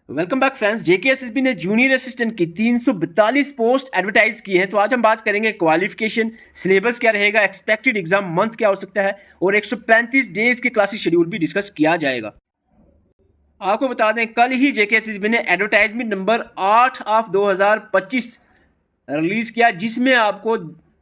Welcome back friends. JKSSB ने junior assistant की 342 post advertise की हैं। तो आज हम बात करेंगे क्वालिफिकेशन, सिलेबस क्या रहेगा, एक्सपेक्टेड एग्जाम मंथ क्या हो सकता है और 135 डेज के क्लासेस शेड्यूल भी डिस्कस किया जाएगा। आपको बता दें, कल ही जेकेएसएसबी ने एडवर्टाइजमेंट नंबर 8 ऑफ 2025 रिलीज किया, जिसमें आपको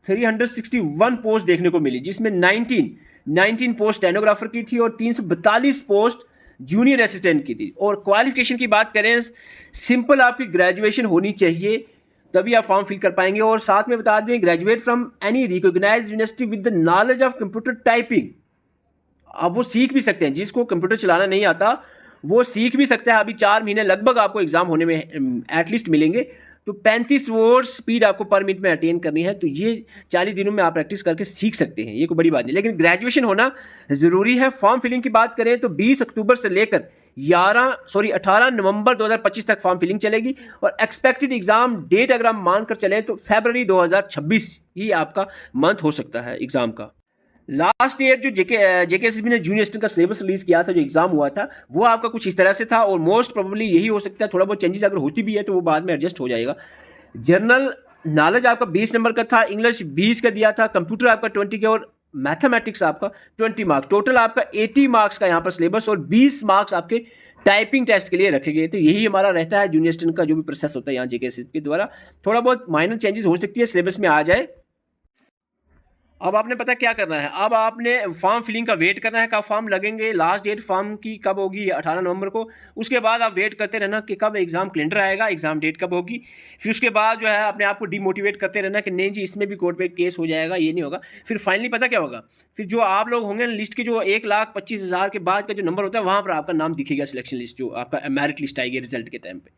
361 पोस्ट देखने को मिली, जिसमें 19 पोस्ट स्टेनोग्राफर की थी और 342 पोस्ट जूनियर असिस्टेंट की थी। और क्वालिफिकेशन की बात करें, सिंपल आपकी ग्रेजुएशन होनी चाहिए, तभी आप फॉर्म फिल कर पाएंगे। और साथ में बता दें, graduate from any recognised university with the knowledge of computer typing. अब वो सीख भी सकते हैं, जिसको कंप्यूटर चलाना नहीं आता वो सीख भी सकता है। अभी 4 महीने लगभग आपको एग्जाम होने में एटलीस्ट मिलेंगे। तो 35 वर्ड स्पीड आपको पर मिनट में अटेन करनी है। तो ये 40 दिनों में आप प्रैक्टिस करके सीख सकते हैं, ये कोई बड़ी बात नहीं, लेकिन ग्रेजुएशन होना ज़रूरी है। फॉर्म फिलिंग की बात करें तो 20 अक्टूबर से लेकर 18 नवंबर 2025 तक फॉर्म फिलिंग चलेगी। और एक्सपेक्टेड एग्जाम डेट अगर हम मानकर चलें तो फरवरी 2026 ही आपका मंथ हो सकता है एग्जाम का। लास्ट ईयर जो जेकेएसएसबी ने जूनियर असिस्टेंट का सिलेबस रिलीज किया था, जो एग्जाम हुआ था, वो आपका कुछ इस तरह से था। और मोस्ट प्रोबेबली यही हो सकता है, थोड़ा बहुत चेंजेस अगर होती भी है तो वो बाद में एडजस्ट हो जाएगा। जनरल नॉलेज आपका 20 नंबर का था, इंग्लिश 20 का दिया था, कंप्यूटर आपका 20 के और मैथमेटिक्स आपका 20 मार्क्स। टोटल आपका 80 मार्क्स का यहाँ पर सिलेबस और 20 मार्क्स आपके टाइपिंग टेस्ट के लिए रखे गए। तो यही हमारा रहता है जूनियर असिस्टेंट का जो भी प्रोसेस होता है यहाँ जेकेएसएसबी के द्वारा। थोड़ा बहुत माइनर चेंजेस हो सकती है, सिलेबस में आ जाए। अब आपने पता क्या करना है, अब आपने फॉर्म फिलिंग का वेट करना है, कब फॉर्म लगेंगे, लास्ट डेट फॉर्म की कब होगी, 18 नवंबर को। उसके बाद आप वेट करते रहना कि कब एग्जाम कैलेंडर आएगा, एग्जाम डेट कब होगी। फिर उसके बाद जो है अपने आप को डिमोटिवेट करते रहना कि नहीं जी इसमें भी कोर्ट पे केस हो जाएगा, ये नहीं होगा। फिर फाइनली पता क्या होगा, फिर जो आप लोग होंगे लिस्ट के जो 1,25,000 के बाद का जो नंबर होता है, वहाँ पर आपका नाम दिखेगा सिलेक्शन लिस्ट, जो आपका मेरिट लिस्ट आएगी रिजल्ट के टाइम पे।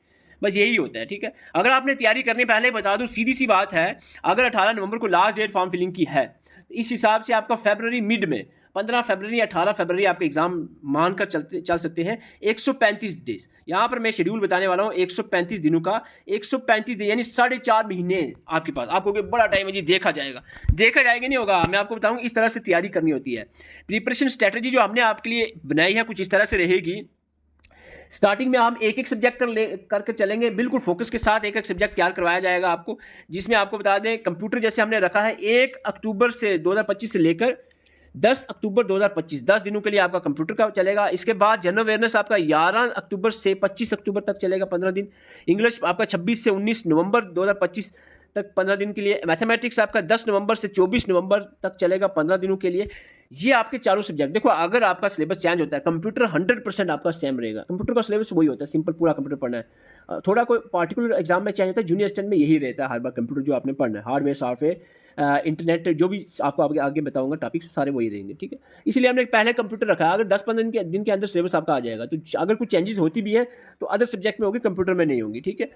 बस यही होता है, ठीक है। अगर आपने तैयारी करने पहले बता दूं, सीधी सी बात है, अगर 18 नवंबर को लास्ट डेट फॉर्म फिलिंग की है, इस हिसाब से आपका फरवरी मिड में 15 फरवरी 18 फरवरी आपके एग्जाम मानकर चल सकते हैं। 135 डेज यहाँ पर मैं शेड्यूल बताने वाला हूँ, 135 दिनों का। 135 दिन यानी 4.5 महीने आपके पास। आपको बड़ा टाइम है जी, देखा जाएगा नहीं होगा। मैं आपको बताऊँ, इस तरह से तैयारी करनी होती है। प्रिपरेशन स्ट्रेटजी जो हमने आपके लिए बनाई है कुछ इस तरह से रहेगी। स्टार्टिंग में हम एक एक सब्जेक्ट करके चलेंगे, बिल्कुल फोकस के साथ एक एक सब्जेक्ट तैयार करवाया जाएगा आपको, जिसमें आपको बता दें कंप्यूटर जैसे हमने रखा है 1 अक्टूबर से 2025 से लेकर 10 अक्टूबर 2025, 10 दिनों के लिए आपका कंप्यूटर का चलेगा। इसके बाद जनरल अवेयरनेस आपका 11 अक्टूबर से 25 अक्टूबर तक चलेगा, 15 दिन। इंग्लिश आपका 26 से 19 नवंबर 2025 तक 15 दिन के लिए। मैथमेटिक्स आपका 10 नवंबर से 24 नवंबर तक चलेगा, 15 दिनों के लिए। ये आपके चारों सब्जेक्ट। देखो, अगर आपका सिलेबस चेंज होता है, कंप्यूटर 100% आपका सेम रहेगा। कंप्यूटर का सिलेबस वही होता है, सिंपल पूरा कंप्यूटर पढ़ना है। थोड़ा कोई पार्टिकुलर एग्जाम में चेंज होता है, जूनियर असिस्टेंट में यही रहता है हर बार। कंप्यूटर जो आपने पढ़ना है, हार्डवेयर सॉफ्टवेयर इंटरनेट, जो भी आपको आगे बताऊंगा टॉपिक्स सारे वही रहेंगे, ठीक है। इसलिए हमने पहले कंप्यूटर रखा है। अगर 10-15 दिन के अंदर सिलेबस आपका आ जाएगा, तो अगर कुछ चेंजेस होती भी है तो अदर सब्जेक्ट में होगी, कंप्यूटर में नहीं होंगी, ठीक है।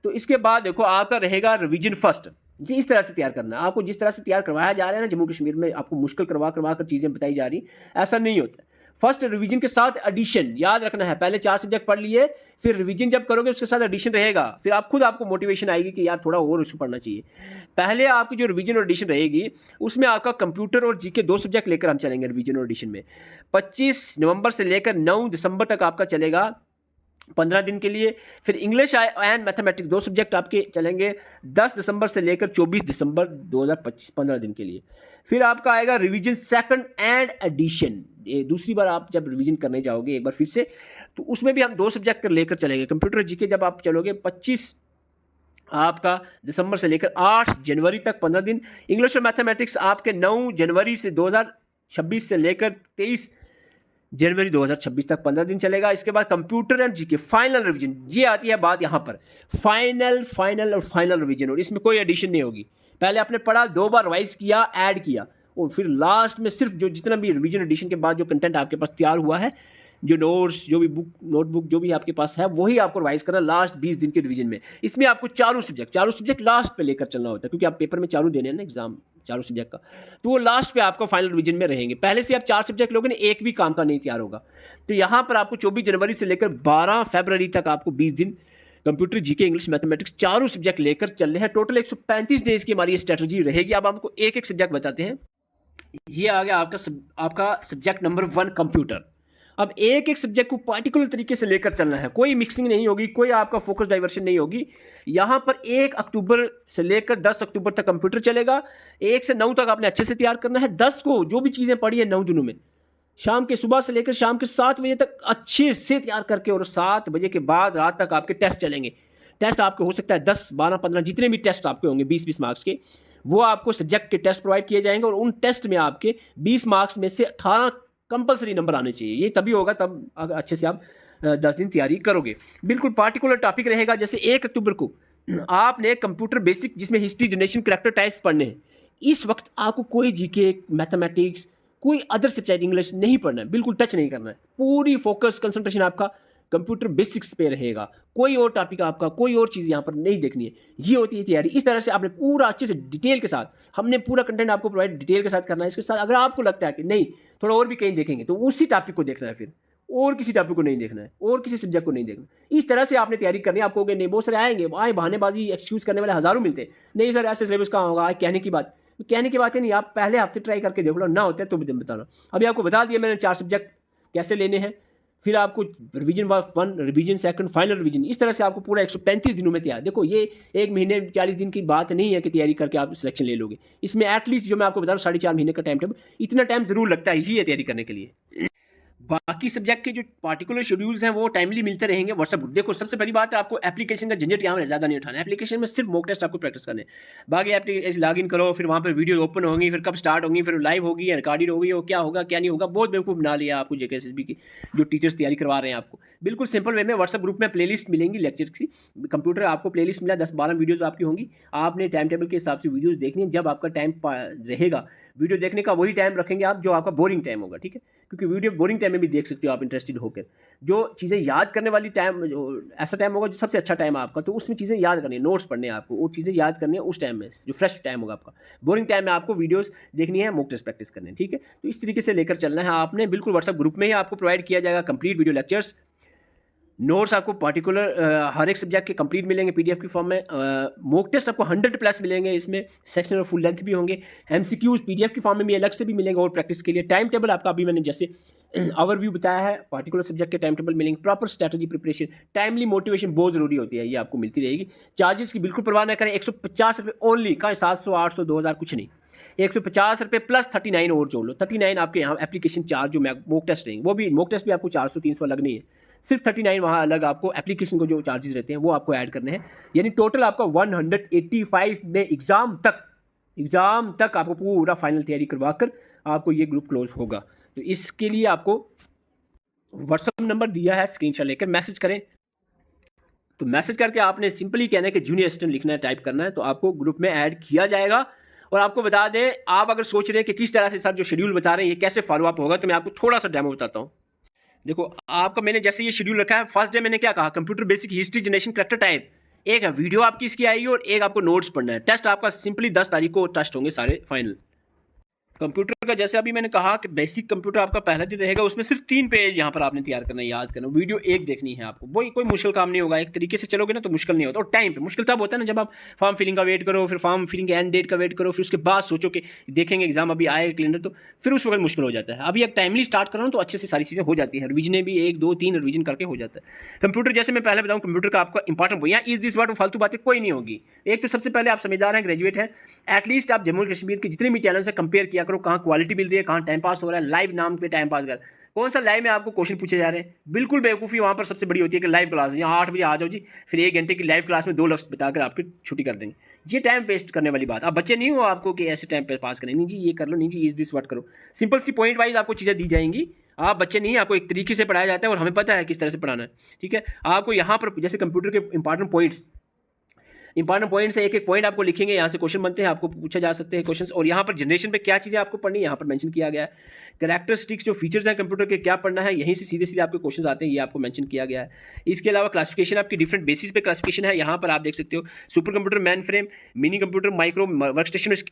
तो इसके बाद देखो आपका रहेगा रिवीजन फर्स्ट। ये इस तरह से तैयार करना है आपको, जिस तरह से तैयार करवाया जा रहा है ना जम्मू कश्मीर में, आपको मुश्किल करवा कर चीज़ें बताई जा रही, ऐसा नहीं होता। फर्स्ट रिवीजन के साथ एडिशन याद रखना है। पहले 4 सब्जेक्ट पढ़ लिए, फिर रिवीजन जब करोगे उसके साथ एडिशन रहेगा। फिर आपको मोटिवेशन आएगी कि यार थोड़ा और उसको पढ़ना चाहिए। पहले आपकी जो रिवीजन और एडिशन रहेगी, उसमें आपका कंप्यूटर और जीके 2 सब्जेक्ट लेकर हम चलेंगे रिवीजन और एडिशन में। 25 नवंबर से लेकर 9 दिसंबर तक आपका चलेगा, 15 दिन के लिए। फिर इंग्लिश एंड मैथमेटिक्स 2 सब्जेक्ट आपके चलेंगे 10 दिसंबर से लेकर 24 दिसंबर 2025, 15 दिन के लिए। फिर आपका आएगा रिवीजन सेकंड एंड एडिशन। ये दूसरी बार आप जब रिवीजन करने जाओगे एक बार फिर से, तो उसमें भी हम 2 सब्जेक्ट लेकर चलेंगे। कंप्यूटर जीके जब आप चलोगे 25 आपका दिसंबर से लेकर 8 जनवरी तक 15 दिन। इंग्लिश और मैथमेटिक्स आपके 9 जनवरी से 2026 से लेकर 23 जनवरी 2026 तक 15 दिन चलेगा। इसके बाद computer and GK final revision. ये आती है बात यहाँ पर, फाइनल रिवीजन, और इसमें कोई एडिशन नहीं होगी। पहले आपने पढ़ा, 2 बार रिवाइज किया, ऐड किया, और फिर लास्ट में सिर्फ जो जितना भी रिवीजन एडिशन के बाद जो कंटेंट आपके पास तैयार हुआ है, जो नोट्स, जो भी नोटबुक जो भी आपके पास है, वही आपको रिवाइज करना लास्ट 20 दिन के रिवीजन में। इसमें आपको चारों सब्जेक्ट लास्ट पे लेकर चलना होता है, क्योंकि आप पेपर में चारों देने हैं ना एग्जाम, चारों सब्जेक्ट का, तो वो लास्ट पे आपको फाइनल रिवीजन में रहेंगे। पहले से आप 4 सब्जेक्ट लोगे ना, एक भी काम का नहीं तैयार होगा। तो यहाँ पर आपको 24 जनवरी से लेकर 12 फरवरी तक आपको 20 दिन कंप्यूटर, जीके, इंग्लिश, मैथमेटिक्स चारों सब्जेक्ट लेकर चल रहे हैं। टोटल 135 डेज की हमारी स्ट्रेटजी रहेगी। अब हमको एक एक सब्जेक्ट बताते हैं। ये आ गया आपका सब्जेक्ट नंबर 1 कंप्यूटर। अब एक एक सब्जेक्ट को पार्टिकुलर तरीके से लेकर चलना है, कोई मिक्सिंग नहीं होगी, कोई आपका फोकस डाइवर्शन नहीं होगी। यहाँ पर 1 अक्टूबर से लेकर 10 अक्टूबर तक कंप्यूटर चलेगा। 1 से 9 तक आपने अच्छे से तैयार करना है। 10 को जो भी चीज़ें पढ़ी है 9 दिनों में, शाम के सुबह से लेकर शाम के 7 बजे तक अच्छे से तैयार करके, और 7 बजे के बाद रात तक आपके टेस्ट चलेंगे। टेस्ट आपके हो सकता है 10, 12, 15 जितने भी टेस्ट आपके होंगे 20-20 मार्क्स के, वो आपको सब्जेक्ट के टेस्ट प्रोवाइड किए जाएंगे, और उन टेस्ट में आपके 20 मार्क्स में से 18 कंपलसरी नंबर आने चाहिए। ये तभी होगा तब अगर अच्छे से आप 10 दिन तैयारी करोगे। बिल्कुल पार्टिकुलर टॉपिक रहेगा। जैसे 1 अक्टूबर को आपने कंप्यूटर बेसिक, जिसमें हिस्ट्री, जनरेशन, करैक्टर टाइप्स पढ़ने हैं। इस वक्त आपको कोई जीके, मैथमेटिक्स, कोई अदर सब्जेक्ट इंग्लिश नहीं पढ़ना है, बिल्कुल टच नहीं करना है। पूरी फोकस कंसंट्रेशन आपका कंप्यूटर बेसिक्स पे रहेगा। कोई और टॉपिक आपका, कोई और चीज़ यहाँ पर नहीं देखनी है। ये होती है तैयारी। इस तरह से आपने पूरा अच्छे से डिटेल के साथ, हमने पूरा कंटेंट आपको प्रोवाइड डिटेल के साथ करना है। इसके साथ अगर आपको लगता है कि नहीं थोड़ा और भी कहीं देखेंगे, तो उसी टॉपिक को देखना है, फिर और किसी टॉपिक को नहीं देखना है, और किसी सब्जेक्ट को नहीं देखना। इस तरह से आपने तैयारी करनी है। आप कहोगे नहीं, बहुत सारे आएंगे, आए बहानेबाजी एक्सक्यूज़ करने वाले हज़ारों मिलते हैं। नहीं सर ऐसे सिलेबस कहाँ होगा, कहने की बात, कहने की बात है नहीं। आप पहले हफ्ते ट्राई करके देख लो, ना होता है तो बताना। अभी आपको बता दिया मैंने 4 सब्जेक्ट कैसे लेने हैं। फिर आपको रिवीजन 1, रिवीजन 2, फाइनल रिवीजन, इस तरह से आपको पूरा 135 दिनों में तैयार। देखो ये 1 महीने 40 दिन की बात नहीं है कि तैयारी करके आप सिलेक्शन ले लोगे। इसमें एटलीस्ट जो मैं आपको बता रहा हूँ 4.5 महीने का टाइम टेबल, इतना टाइम जरूर लगता ही है तैयारी करने के लिए। बाकी सब्जेक्ट के जो पार्टिकुलर शेड्यूल्स हैं वो टाइमली मिलते रहेंगे व्हाट्सएप ग्रुप। देखो सबसे पहली बात है, आपको एप्लीकेशन का झंझट यहाँ में ज़्यादा नहीं उठाना है। एप्लीकेशन में सिर्फ मॉक टेस्ट आपको प्रैक्टिस करने हैं। बाकी एप्लीकेशन लॉग इन करो, फिर वहाँ पर वीडियो ओपन होंगी, फिर कब स्टार्ट होंगी, फिर लाइव होगी या रिकॉर्डेड होगी, वो क्या होगा क्या नहीं होगा, बहुत बेवकूफ़ बना लिया आपको JKSSB की जो टीचर्स तैयारी करवा रहे हैं आपको। बिल्कुल सिंपल वे में व्हाट्सएप ग्रुप में प्लेलिस्ट मिलेंगी लेक्चर की। कंप्यूटर आपको प्लेलिस्ट मिला, 10-12 वीडियोज़ आपकी होंगी। आपने टाइम टेबल के हिसाब से वीडियोज़ देखनी है। जब आपका टाइम रहेगा वीडियो देखने का, वही टाइम रखेंगे आप जो आपका बोरिंग टाइम होगा, ठीक है। क्योंकि वीडियो बोरिंग टाइम में भी देख सकते हो आप इंटरेस्टेड होकर। जो चीज़ें याद करने वाली टाइम, जो ऐसा टाइम होगा जो सबसे अच्छा टाइम है आपका, तो उसमें चीज़ें याद करनी है, नोट्स पढ़ने हैं आपको, वो चीज़ें याद करनी है उस टाइम में, जो फ्रेश टाइम होगा आपका। बोरिंग टाइम में आपको वीडियोस देखनी है, मॉक टेस्ट प्रैक्टिस करनी है, ठीक है। तो इस तरीके से लेकर चलना है आपने। बिल्कुल व्हाट्सएप ग्रुप में ही आपको प्रोवाइड किया जाएगा कंप्लीट वीडियो लेक्चर्स। नोट्स आपको पार्टिकुलर हर एक सब्जेक्ट के कंप्लीट मिलेंगे PDF की फॉर्म में। मॉक टेस्ट आपको 100+ मिलेंगे, इसमें सेक्शन और फुल लेंथ भी होंगे। MCQs PDF की फॉर्म में भी अलग से भी मिलेंगे और प्रैक्टिस के लिए। टाइम टेबल आपका अभी मैंने जैसे ओवरव्यू बताया है, पार्टिकुलर सब्जेक्ट के टाइम टेबल मिलेंगे। Proper strategy preparation, timely motivation बहुत ज़रूरी होती है, ये आपको मिलती रहेगी। चार्जेस की बिल्कुल परवाह न करें। 150 रुपये ओनली का, 700, 800, 2000 कुछ नहीं। 150 रुपये प्लस 39 और जोड़ लो। 39 आपके यहाँ एप्लीकेशन चार्ज जो मॉक टेस्ट रहेंगे, वो भी मॉक टेस्ट भी आपको 400-300 अलग नहीं है, सिर्फ 39 वहाँ अलग आपको एप्लीकेशन को जो चार्जेस रहते हैं वो आपको ऐड करने हैं। यानी टोटल आपका 185 में एग्ज़ाम तक आपको पूरा फाइनल तैयारी करवा कर आपको ये ग्रुप क्लोज होगा। तो इसके लिए आपको व्हाट्सअप नंबर दिया है, स्क्रीनशॉट लेकर मैसेज करें। तो मैसेज करके आपने सिंपली कहना है कि जूनियर असिस्टेंट लिखना है, टाइप करना है, तो आपको ग्रुप में ऐड किया जाएगा। और आपको बता दें, आप अगर सोच रहे हैं कि किस तरह से सर जो शेड्यूल बता रहे हैं ये कैसे फॉलो अप होगा, तो मैं आपको थोड़ा सा डेमो बताता हूँ। देखो आपका मैंने जैसे ये शेड्यूल रखा है, फर्स्ट डे मैंने क्या कहा, computer basic, history, generation, character type, एक है वीडियो आपकी इसकी आएगी, और एक आपको नोट्स पढ़ना है। टेस्ट आपका सिंपली 10 तारीख को टेस्ट होंगे सारे फाइनल। कंप्यूटर का जैसे अभी मैंने कहा कि बेसिक कंप्यूटर आपका पहला दिन रहेगा, उसमें सिर्फ 3 पेज यहाँ पर आपने तैयार करना है, याद करना। वीडियो एक देखनी है आपको, वही कोई मुश्किल काम नहीं होगा। एक तरीके से चलोगे ना तो मुश्किल नहीं होता। और टाइम पे मुश्किल तब होता है ना जब आप फॉर्म फिलिंग का वेट करो, फिर फॉर्म फिलिंग के एंड डेट का वेट करो, फिर उसके बाद सोचो कि देखेंगे एग्जाम अभी आएगा कैलेंडर, तो फिर उस वक्त मुश्किल हो जाता है। अभी एक टाइमली स्टार्ट करो तो अच्छे से सारी चीज़ें हो जाती हैं। रिविजन भी 1, 2, 3 रिविजन करके हो जाता है। कंप्यूटर जैसे मैं पहले बताऊँ, कंप्यूटर का आपका इंपॉर्टेंट यहाँ इज दिस वर्ड, फालतू बातें कोई नहीं होगी। एक तो सबसे पहले आप समझदार हैं, ग्रेजुएट हैं, एटलीस्ट आप जम्मू कश्मीर के जितने भी चैनल से कंपेयर किया करो, कहाँ क्वालिटी मिल रही है, कहाँ टाइम पास हो रहा है। लाइव नाम पे टाइम पास कर, कौन सा लाइव में आपको क्वेश्चन पूछे जा रहे हैं, बिल्कुल बेवकूफ़ी वहाँ पर सबसे बड़ी होती है कि लाइव क्लास यहाँ 8 बजे आ जाओ जी, फिर 1 घंटे की लाइव क्लास में 2 लफ्ज़ बताकर आपकी छुट्टी कर देंगे। ये टाइम वेस्ट करने वाली बात। आप बच्चे नहीं हो आपको कि ऐसे टाइम पे पास करें, नहीं जी ये कर लो, नहीं जी इस दिस वर्ड करो। सिंपल सी पॉइंट वाइज आपको चीज़ें दी जाएंगी। आप बच्चे नहीं, आपको एक तरीके से पढ़ाया जाता है और हमें पता है किस तरह से पढ़ाना है, ठीक है। आपको यहाँ पर जैसे कंप्यूटर के इंपॉर्टेंट पॉइंट्स है, एक एक पॉइंट आपको लिखेंगे, यहाँ से क्वेश्चन बनते हैं, आपको पूछा जा सकते हैं क्वेश्चंस। और यहाँ पर जनरेशन पे क्या चीज़ें आपको पढ़नी है यहाँ पर मेंशन किया गया है। कैरेक्टरिस्टिक्स जो फीचर्स हैं कंप्यूटर के क्या पढ़ना है, यहीं से सीधे सीधे आपके क्वेश्चन आते हैं, ये आपको मेंशन किया गया है। इसके अलावा क्लासिफिकेशन आपकी डिफरेंट बेसिस पे क्लासिफिकेशन है, यहाँ पर आप देख सकते हो। Super computer, main frame, mini computer, micro, work station, इसकी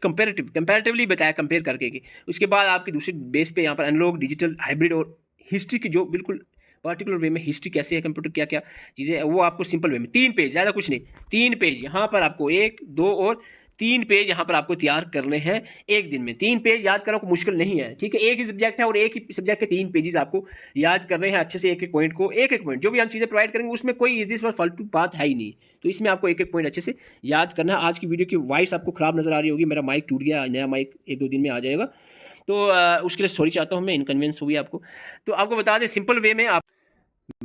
कंपेरेटिवली बताया, कंपेयर करके की। उसके बाद आपकी दूसरी बेस पे यहाँ पर एनालॉग, डिजिटल, हाइब्रिड और हिस्ट्री की जो बिल्कुल पर्टिकुलर वे में हिस्ट्री कैसे है कंप्यूटर, क्या क्या चीज़ें, वो आपको सिंपल वे में 3 पेज, ज़्यादा कुछ नहीं, 3 पेज यहाँ पर आपको 1, 2 और 3 पेज यहाँ पर आपको तैयार करने हैं एक दिन में। 3 पेज याद करना कोई मुश्किल नहीं है, ठीक है। एक ही सब्जेक्ट है और एक ही सब्जेक्ट के 3 पेजेस आपको याद करने हैं अच्छे से, एक एक पॉइंट को, एक एक पॉइंट जो भी हम चीज़ें प्रोवाइड करेंगे उसमें कोई इस फालतू बात है ही नहीं, तो इसमें आपको एक एक पॉइंट अच्छे से याद करना है। आज की वीडियो की वॉइस आपको खराब नजर आ रही होगी, मेरा माइक टूट गया, नया माइक 1-2 दिन में आ जाएगा, तो उसके लिए सॉरी चाहता हूँ मैं, इनकन्वीनियंस हुई आपको। तो आपको बता दें सिंपल वे में आप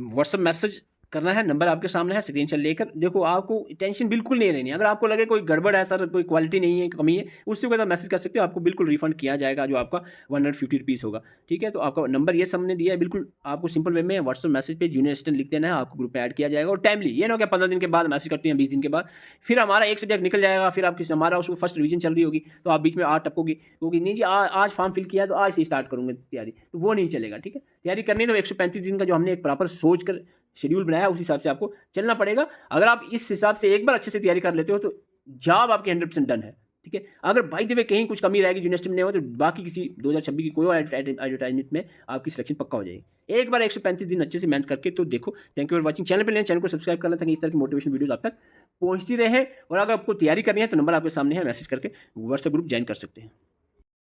व्हाट्सअप मैसेज करना है, नंबर आपके सामने है, स्क्रीनशॉट लेकर देखो, आपको टेंशन बिल्कुल नहीं लेनी। अगर आपको लगे कोई गड़बड़ है सर, कोई क्वालिटी नहीं है, कमी है, उससे कोई मैसेज कर सकते हो, आपको बिल्कुल रिफंड किया जाएगा, जो आपका 150 रुपीज़ होगा, ठीक है। तो आपका नंबर ये सामने दिया है, बिल्कुल आपको सिंपल वे में व्हाट्सअप मैसेज पे जूनियर असिस्टेंट लिख देना है, आपको ग्रुप में ऐड किया जाएगा। और टाइमली, ये ना हो कि 15 दिन के बाद मैसेज करते हैं, 20 दिन के बाद, फिर हमारा एक सब्जेक्ट निकल जाएगा, फिर आपकी हमारा उसको फर्स्ट रिवीजन चल रही होगी, तो आप बीच में आज टपकोगी, क्योंकि नहीं जी आज फॉर्म फिल किया तो आज से स्टार्ट करूँगे तैयारी, तो वो नहीं चलेगा, ठीक है। तैयारी करनी है तो 135 दिन का जो हमने एक प्रॉपर सोच कर शेड्यूल बनाया उस हिसाब से आपको चलना पड़ेगा। अगर आप इस हिसाब से एक बार अच्छे से तैयारी कर लेते हो तो जॉब आपकी 100% डन है, ठीक है। अगर बाई द वे कहीं कुछ कमी रहेगी यूनिवर्सिटी में नहीं हो तो बाकी किसी 2026 की कोई और एडवर्टाइजमेंट में आपकी सिलेक्शन पक्का हो जाएगी। एक बार 135 दिन अच्छे से मेहनत करके तो देखो। Thank you for watching. Channel पर लें, चैनल को सब्सक्राइब कर लें ताकि इस तरह की मोटिवेशन वीडियोज आप तक पहुंचती रहे। और अगर आपको तैयारी करनी है तो नंबर आपके सामने है, मैसेज करके व्हाट्सएप ग्रुप ज्वाइन कर सकते हैं।